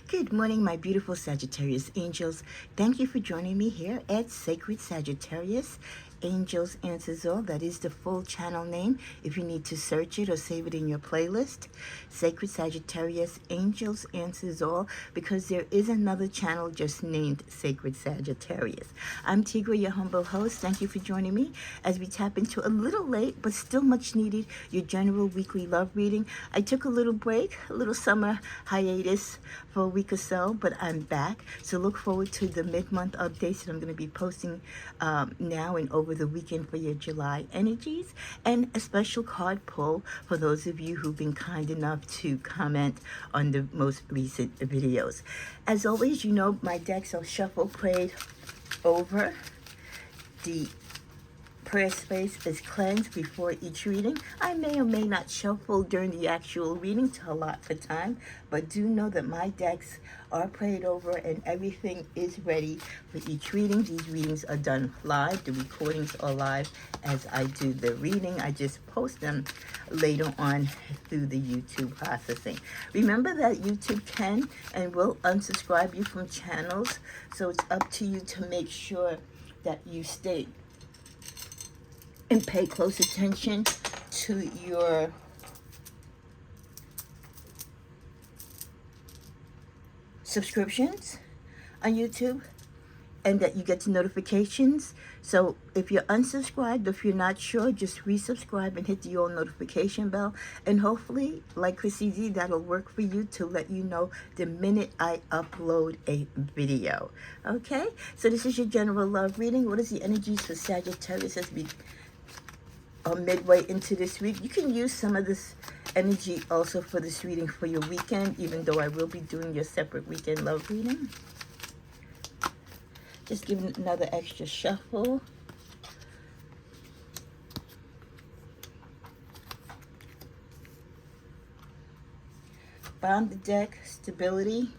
Good morning, my beautiful Sagittarius angels. Thank you for joining me here at Sacred Sagittarius. Angels Answers All. That is the full channel name if you need to search it or save it in your playlist. Sacred Sagittarius Angels Answers All, because there is another channel just named Sacred Sagittarius. I'm Tigra, your humble host. Thank you for joining me as we tap into a little late but still much needed your general weekly love reading. I took a little break, a little summer hiatus for a week or so, but I'm back. So look forward to the mid-month updates that I'm going to be posting now and over the weekend for your July energies, and a special card pull for those of you who've been kind enough to comment on the most recent videos. As always, you know my decks are shuffle prayed over. The prayer space is cleansed before each reading. I may or may not shuffle during the actual reading to allot for time, but do know that my decks are prayed over and everything is ready for each reading. These readings are done live. The recordings are live as I do the reading. I just post them later on through the YouTube processing. Remember that YouTube can and will unsubscribe you from channels, so it's up to you to make sure that you stay and pay close attention to your subscriptions on YouTube, and that you get the notifications. So if you're unsubscribed, if you're not sure, just resubscribe and hit the all notification bell, and hopefully, like Chrissy Z, that'll work for you to let you know the minute I upload a video. Okay, so this is your general love reading. What is the energies for Sagittarius as we midway into this week? You can use some of this energy also for this reading for your weekend, even though I will be doing your separate weekend love reading. Just give it another extra shuffle. Bottom of the deck, stability.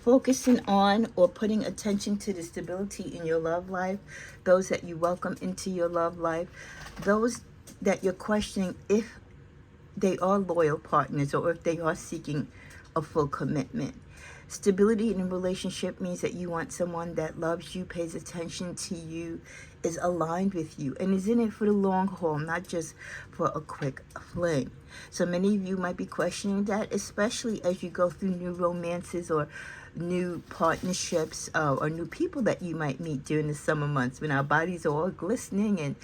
Focusing on or putting attention to the stability in your love life, those that you welcome into your love life, those that you're questioning if they are loyal partners or if they are seeking a full commitment. Stability in a relationship means that you want someone that loves you, pays attention to you, is aligned with you, and is in it for the long haul, not just for a quick fling. So many of you might be questioning that, especially as you go through new romances or new partnerships or new people that you might meet during the summer months when our bodies are all glistening and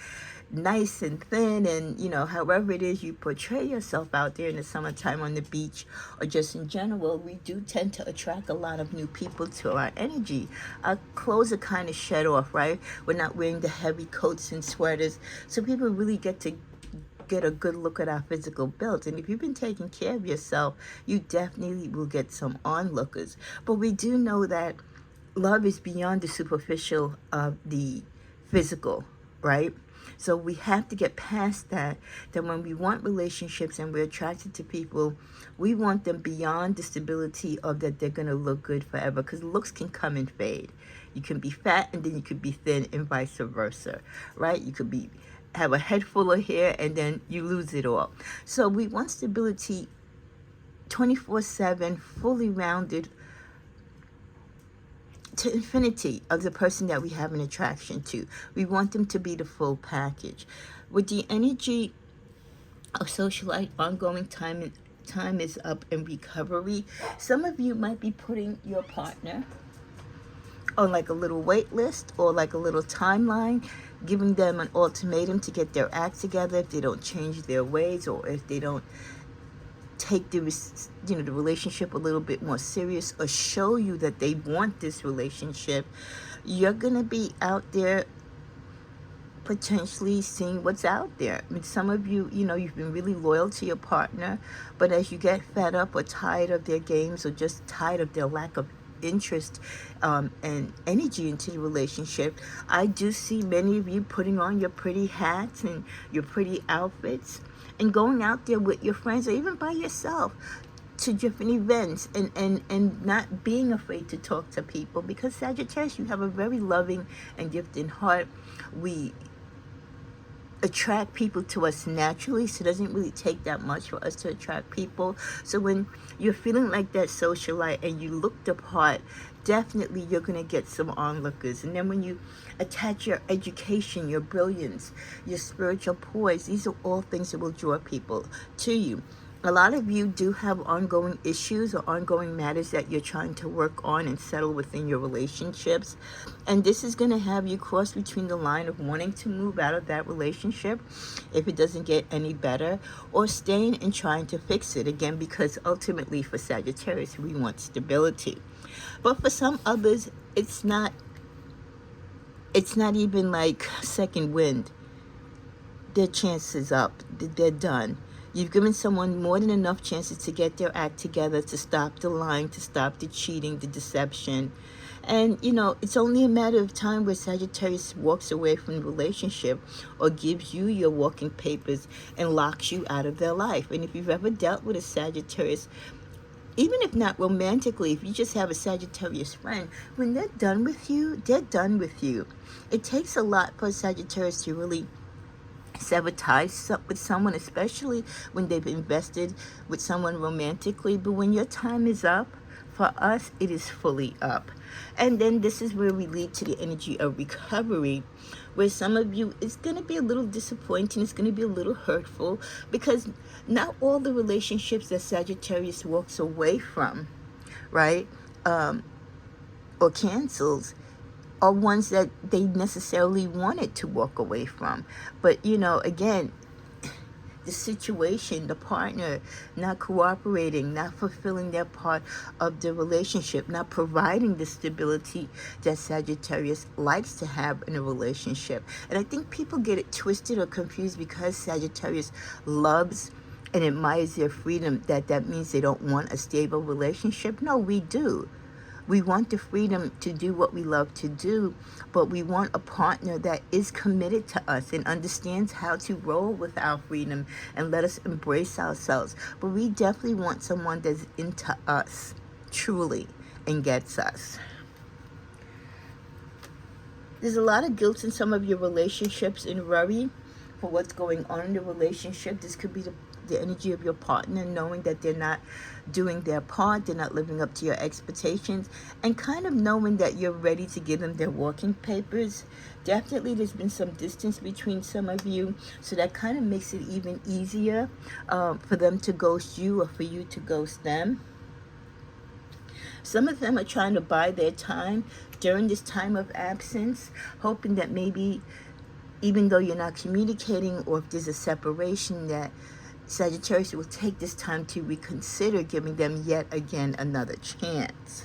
nice and thin, and you know, however it is you portray yourself out there in the summertime on the beach or just in general, we do tend to attract a lot of new people to our energy. Our clothes are kind of shed off, right? We're not wearing the heavy coats and sweaters, so people really get a good look at our physical build. And if you've been taking care of yourself, you definitely will get some onlookers. But we do know that love is beyond the superficial of the physical, right? So we have to get past that when we want relationships and we're attracted to people, we want them beyond the stability of that they're going to look good forever, because looks can come and fade. You can be fat and then you could be thin, and vice versa, right? You could have a head full of hair and then you lose it all. So we want stability 24/7, fully rounded to infinity of the person that we have an attraction to. We want them to be the full package. With the energy of socialite, ongoing time is up and recovery, some of you might be putting your partner on like a little wait list or like a little timeline, giving them an ultimatum to get their act together if they don't change their ways, or if they don't take the relationship a little bit more serious, or show you that they want this relationship. You're gonna be out there potentially seeing what's out there. I mean, some of you, you've been really loyal to your partner, but as you get fed up or tired of their games, or just tired of their lack of interest and energy into the relationship, I do see many of you putting on your pretty hats and your pretty outfits and going out there with your friends, or even by yourself, to different events, and not being afraid to talk to people, because Sagittarius, you have a very loving and gifted heart. We attract people to us naturally, so it doesn't really take that much for us to attract people. So when you're feeling like that socialite and you look the part, definitely you're going to get some onlookers. And then when you attach your education, your brilliance, your spiritual poise, these are all things that will draw people to you. A lot of you do have ongoing issues or ongoing matters that you're trying to work on and settle within your relationships. And this is going to have you cross between the line of wanting to move out of that relationship if it doesn't get any better, or staying and trying to fix it again, because ultimately for Sagittarius, we want stability. But for some others, it's not even like second wind. Their chance is up. They're done. You've given someone more than enough chances to get their act together, to stop the lying, to stop the cheating, the deception. And, you know, it's only a matter of time where Sagittarius walks away from the relationship or gives you your walking papers and locks you out of their life. And if you've ever dealt with a Sagittarius, even if not romantically, if you just have a Sagittarius friend, when they're done with you, they're done with you. It takes a lot for a Sagittarius to really sever ties with someone, especially when they've invested with someone romantically. But when your time is up, for us, it is fully up. And then this is where we lead to the energy of recovery, where some of you, it's going to be a little disappointing, it's going to be a little hurtful, because not all the relationships that Sagittarius walks away from, right, or cancels, are ones that they necessarily wanted to walk away from. But, you know, again, the situation, the partner not cooperating, not fulfilling their part of the relationship, not providing the stability that Sagittarius likes to have in a relationship. And I think people get it twisted or confused because Sagittarius loves and admires their freedom, that means they don't want a stable relationship. No, we do. We want the freedom to do what we love to do, but we want a partner that is committed to us and understands how to roll with our freedom and let us embrace ourselves. But we definitely want someone that's into us, truly, and gets us. There's a lot of guilt in some of your relationships and worry for what's going on in the relationship. This could be the energy of your partner, knowing that they're not doing their part, they're not living up to your expectations, and kind of knowing that you're ready to give them their walking papers. Definitely there's been some distance between some of you, so that kind of makes it even easier for them to ghost you or for you to ghost them. Some of them are trying to buy their time during this time of absence, hoping that maybe even though you're not communicating, or if there's a separation, that Sagittarius will take this time to reconsider giving them yet again another chance.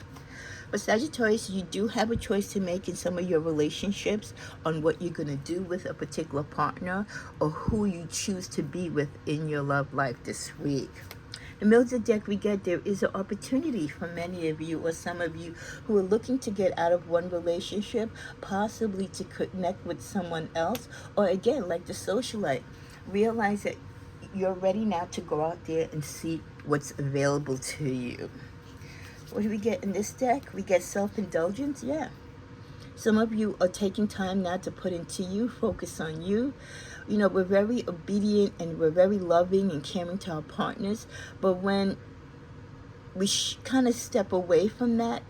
But Sagittarius, you do have a choice to make in some of your relationships on what you're going to do with a particular partner, or who you choose to be with in your love life this week. The middle of the deck, we get there is an opportunity for many of you, or some of you who are looking to get out of one relationship, possibly to connect with someone else, or again, like the socialite, realize that you're ready now to go out there and see what's available to you. What do we get in this deck? We get self-indulgence. Yeah. Some of you are taking time now to put into you, focus on you. You know, we're very obedient and we're very loving and caring to our partners. But when we kind of step away from that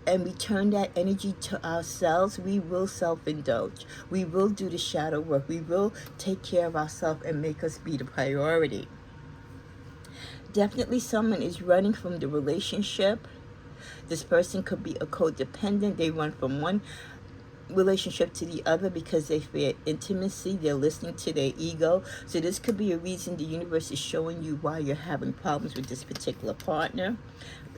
and we turn that energy to ourselves, we will self-indulge. We will do the shadow work. We will take care of ourselves and make us be the priority. Definitely someone is running from the relationship. This person could be a codependent. They run from one relationship to the other because they fear intimacy. They're listening to their ego. So this could be a reason the universe is showing you why you're having problems with this particular partner.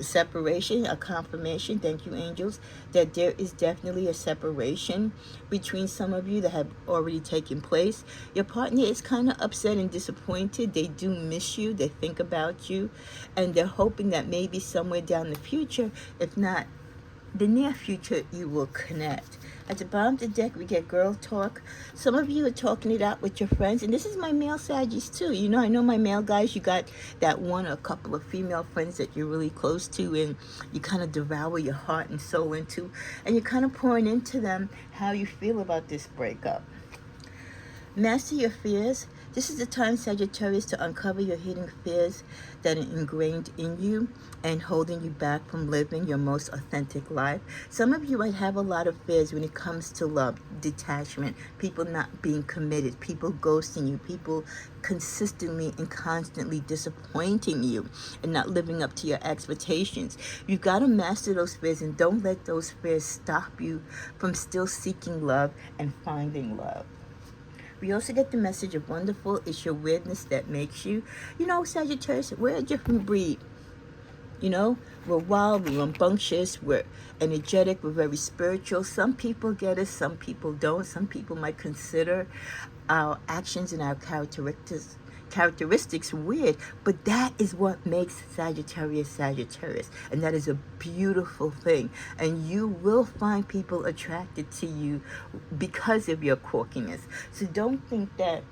Separation, a confirmation, thank you angels, that there is definitely a separation between some of you that have already taken place. Your partner is kind of upset and disappointed. They do miss you, they think about you, and they're hoping that maybe somewhere down the future, if not the near future, you will connect. At the bottom of the deck, we get girl talk. Some of you are talking it out with your friends, and this is my male Sagis too. You know, I know my male guys, you got that one or a couple of female friends that you're really close to, and you kind of devour your heart and soul into, and you're kind of pouring into them how you feel about this breakup. Master your fears. This is the time, Sagittarius, to uncover your hidden fears that are ingrained in you and holding you back from living your most authentic life. Some of you might have a lot of fears when it comes to love, detachment, people not being committed, people ghosting you, people consistently and constantly disappointing you and not living up to your expectations. You've got to master those fears, and don't let those fears stop you from still seeking love and finding love. We also get the message of wonderful. It's your weirdness that makes you. You know, Sagittarius, we're a different breed. You know, we're wild, we're rambunctious, we're energetic, we're very spiritual. Some people get us, some people don't. Some people might consider our actions and our characteristics weird, but that is what makes Sagittarius Sagittarius, and that is a beautiful thing. And you will find people attracted to you because of your quirkiness. So don't think that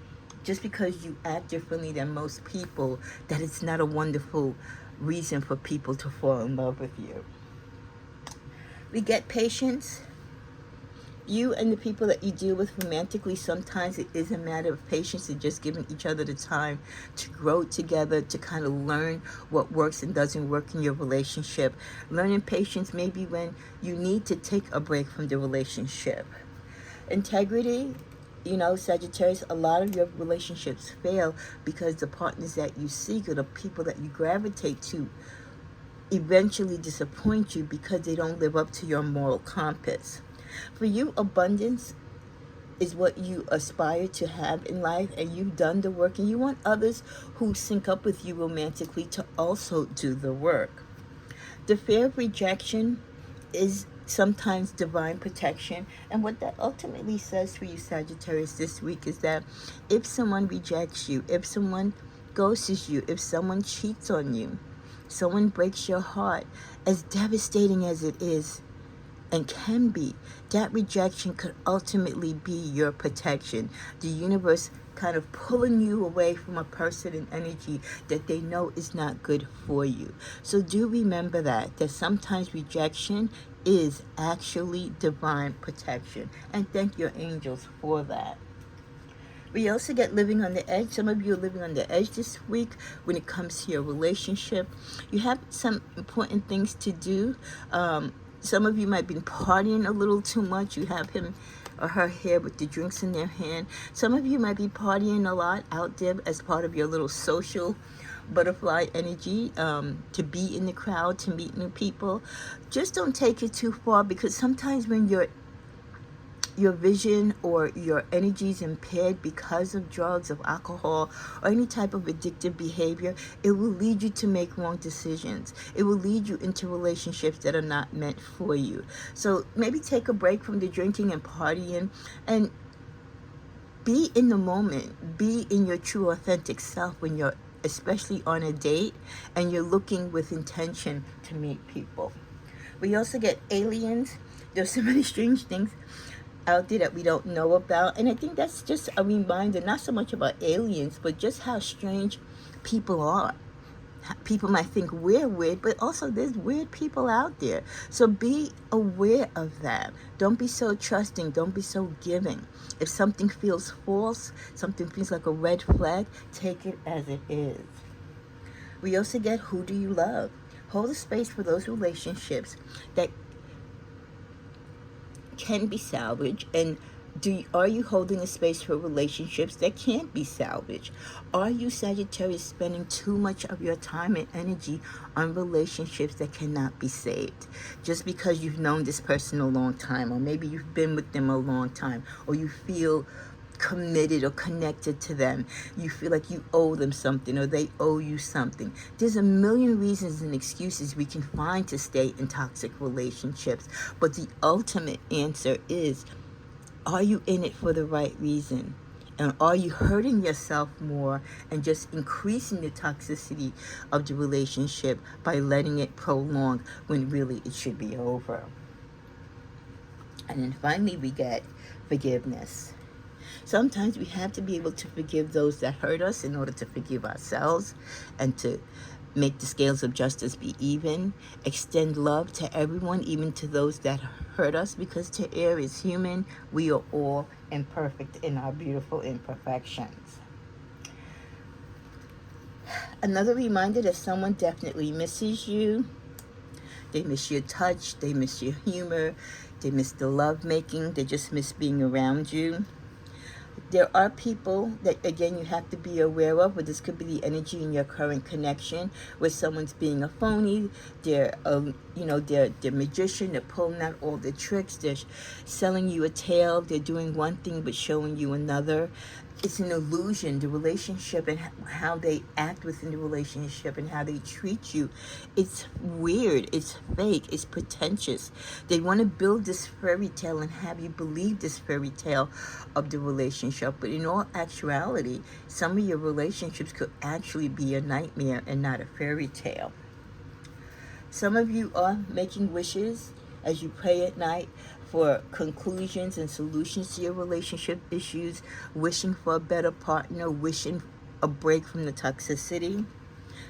just because you act differently than most people, that it's not a wonderful reason for people to fall in love with you. We get patience. You and the people that you deal with romantically, sometimes it is a matter of patience and just giving each other the time to grow together, to kind of learn what works and doesn't work in your relationship. Learning patience maybe when you need to take a break from the relationship. Integrity. You know, Sagittarius, a lot of your relationships fail because the partners that you seek or the people that you gravitate to eventually disappoint you because they don't live up to your moral compass. For you, abundance is what you aspire to have in life, and you've done the work, and you want others who sync up with you romantically to also do the work. The fear of rejection is sometimes divine protection, and what that ultimately says for you, Sagittarius, this week is that if someone rejects you, if someone ghosts you, if someone cheats on you, someone breaks your heart, as devastating as it is and can be, that rejection could ultimately be your protection. The universe kind of pulling you away from a person and energy that they know is not good for you. So do remember that sometimes rejection is actually divine protection. And thank your angels for that. We also get living on the edge. Some of you are living on the edge this week when it comes to your relationship. You have some important things to do. Some of you might be partying a little too much. You have him or her here with the drinks in their hand. Some of you might be partying a lot out there as part of your little social butterfly energy, to be in the crowd, to meet new people. Just don't take it too far, because sometimes when your vision or your energy is impaired because of drugs, of alcohol, or any type of addictive behavior, it will lead you to make wrong decisions. It will lead you into relationships that are not meant for you. So maybe take a break from the drinking and partying and be in the moment. Be in your true authentic self when you're especially on a date and you're looking with intention to meet people. We also get aliens. There's so many strange things out there that we don't know about, and I think that's just a reminder, not so much about aliens, but just how strange people are. People might think we're weird, but also there's weird people out there. So be aware of that. Don't be so trusting. Don't be so giving. If something feels false, something feels like a red flag, take it as it is. We also get, who do you love? Hold a space for those relationships that can be salvaged, and are you holding a space for relationships that can't be salvaged? Are you, Sagittarius, spending too much of your time and energy on relationships that cannot be saved? Just because you've known this person a long time, or maybe you've been with them a long time, or you feel committed or connected to them, you feel like you owe them something or they owe you something. There's a million reasons and excuses we can find to stay in toxic relationships, but the ultimate answer is, are you in it for the right reason? And are you hurting yourself more and just increasing the toxicity of the relationship by letting it prolong when really it should be over? And then finally we get forgiveness. Sometimes we have to be able to forgive those that hurt us in order to forgive ourselves and to Make the scales of justice be even. Extend love to everyone, even to those that hurt us, because to err is human. We are all imperfect in our beautiful imperfections. Another reminder that someone definitely misses you. They miss your touch. They miss your humor. They miss the love making. They just miss being around you. There are people that, again, you have to be aware of, but this could be the energy in your current connection where someone's being a phony. They're, they're magician. They're pulling out all the tricks. They're selling you a tale. They're doing one thing but showing you another. It's an illusion, the relationship and how they act within the relationship and how they treat you. It's weird, it's fake, it's pretentious. They want to build this fairy tale and have you believe this fairy tale of the relationship. But in all actuality, some of your relationships could actually be a nightmare and not a fairy tale. Some of you are making wishes as you pray at night for conclusions and solutions to your relationship issues, wishing for a better partner, wishing a break from the toxicity.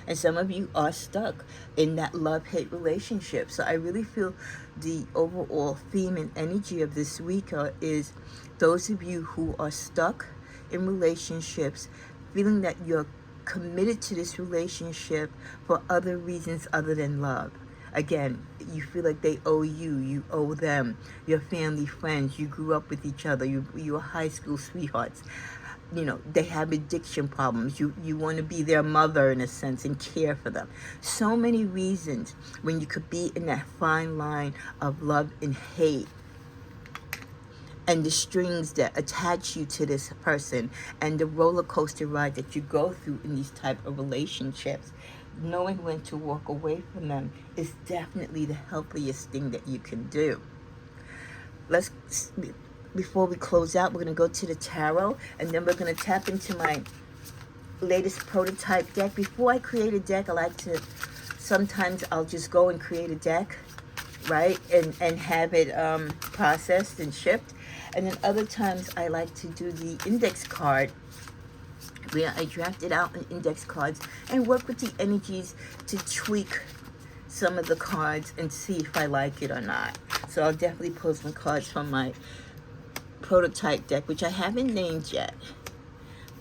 And some of you are stuck in that love-hate relationship. So I really feel the overall theme and energy of this week is those of you who are stuck in relationships, feeling that you're committed to this relationship for other reasons other than love. Again, you feel like they owe you, you owe them, your family, friends, you grew up with each other, you were high school sweethearts. They have addiction problems. You want to be their mother in a sense and care for them. So many reasons when you could be in that fine line of love and hate, and the strings that attach you to this person, and the roller coaster ride that you go through in these type of relationships. Knowing when to walk away from them is definitely the healthiest thing that you can do. Before we close out, we're going to go to the tarot, and then we're going to tap into my latest prototype deck. Before I create a deck, sometimes I'll just go and create a deck, right, and have it processed and shipped. And then other times I like to do the index card, where I drafted out an index cards and work with the energies to tweak some of the cards and see if I like it or not. So I'll definitely pull some cards from my prototype deck, which I haven't named yet.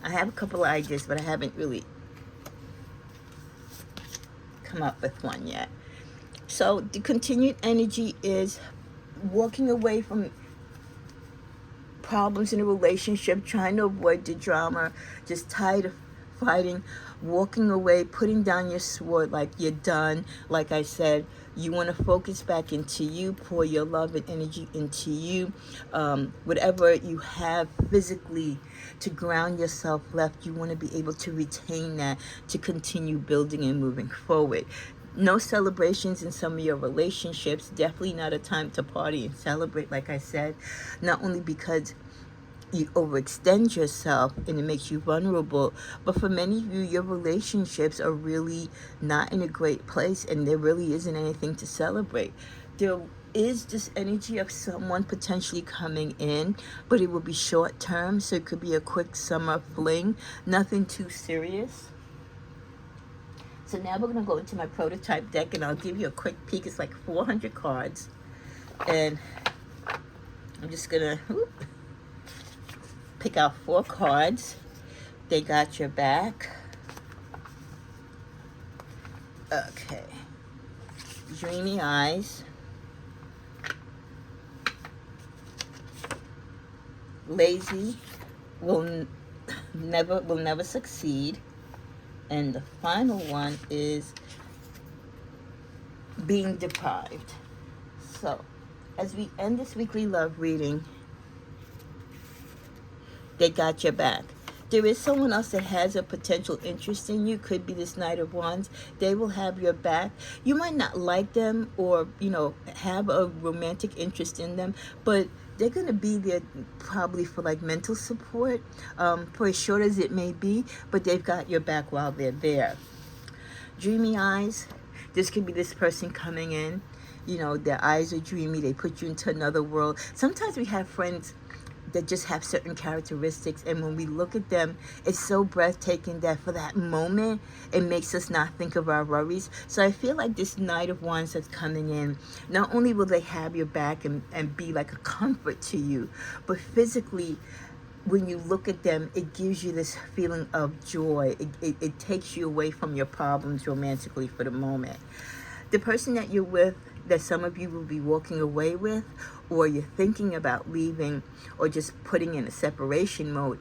I have a couple of ideas, but I haven't really come up with one yet. So the continued energy is walking away from problems in a relationship, trying to avoid the drama, just tired of fighting, walking away, putting down your sword, like you're done. Like I said, you want to focus back into you, pour your love and energy into you. Whatever you have physically to ground yourself left, you want to be able to retain that to continue building and moving forward. No celebrations in some of your relationships. Definitely not a time to party and celebrate, like I said. Not only because you overextend yourself and it makes you vulnerable, but for many of you, your relationships are really not in a great place, and there really isn't anything to celebrate. There is this energy of someone potentially coming in, but it will be short term, so it could be a quick summer fling, nothing too serious. So now we're going to go into my prototype deck, and I'll give you a quick peek. It's like 400 cards. And I'm just going to pick out 4 cards. They got your back. Okay. Dreamy eyes. Lazy will never succeed. And the final one is being deprived. So, as we end this weekly love reading, they got your back. There is someone else that has a potential interest in you. Could be this Knight of Wands. They will have your back. You might not like them or, have a romantic interest in them, but they're going to be there probably for like mental support, for as short as it may be, but they've got your back while they're there. Dreamy eyes. This could be this person coming in. Their eyes are dreamy. They put you into another world. Sometimes we have friends that just have certain characteristics, and when we look at them, it's so breathtaking that for that moment it makes us not think of our worries. So I feel like this Knight of Wands that's coming in, not only will they have your back and be like a comfort to you, but physically, when you look at them, it gives you this feeling of joy. It takes you away from your problems romantically for the moment. The person that you're with, that some of you will be walking away with, or you're thinking about leaving, or just putting in a separation mode,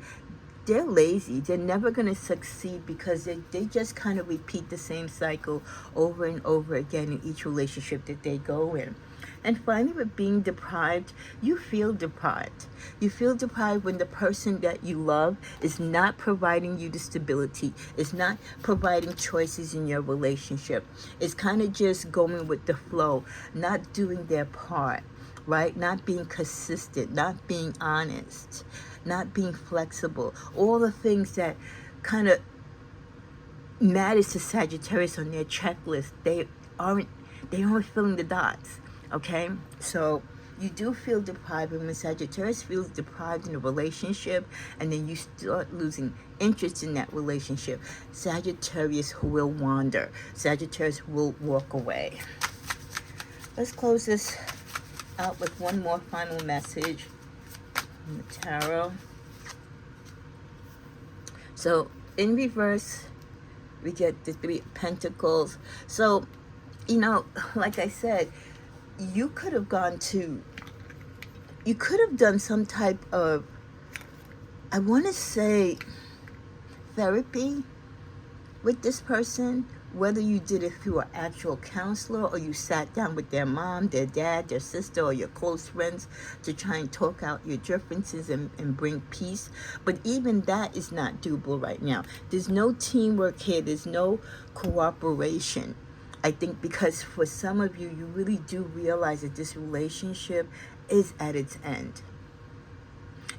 they're lazy. They're never going to succeed because they just kind of repeat the same cycle over and over again in each relationship that they go in. And finally, with being deprived, you feel deprived. You feel deprived when the person that you love is not providing you the stability, is not providing choices in your relationship. It's kind of just going with the flow, not doing their part, right? Not being consistent, not being honest, not being flexible. All the things that kind of matters to Sagittarius on their checklist, they aren't filling the dots. Okay, so you do feel deprived, and when Sagittarius feels deprived in a relationship and then you start losing interest in that relationship, Sagittarius will wander. Sagittarius will walk away. Let's close this out with one more final message from the tarot. So in reverse, we get the Three of Pentacles. So, you know, like I said, you could have done some type of, I want to say, therapy with this person, whether you did it through an actual counselor or you sat down with their mom, their dad, their sister, or your close friends to try and talk out your differences and bring peace. But even that is not doable right now. There's no teamwork here. There's no cooperation. I think because for some of you, you really do realize that this relationship is at its end.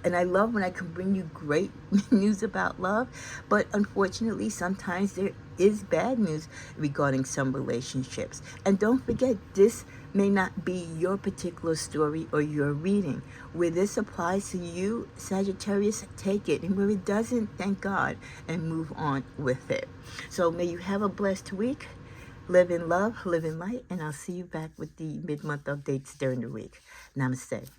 And I love when I can bring you great news about love, but unfortunately, sometimes there is bad news regarding some relationships. And don't forget, this may not be your particular story or your reading. Where this applies to you, Sagittarius, take it. And where it doesn't, thank God and move on with it. So may you have a blessed week. Live in love, live in light, and I'll see you back with the mid-month updates during the week. Namaste.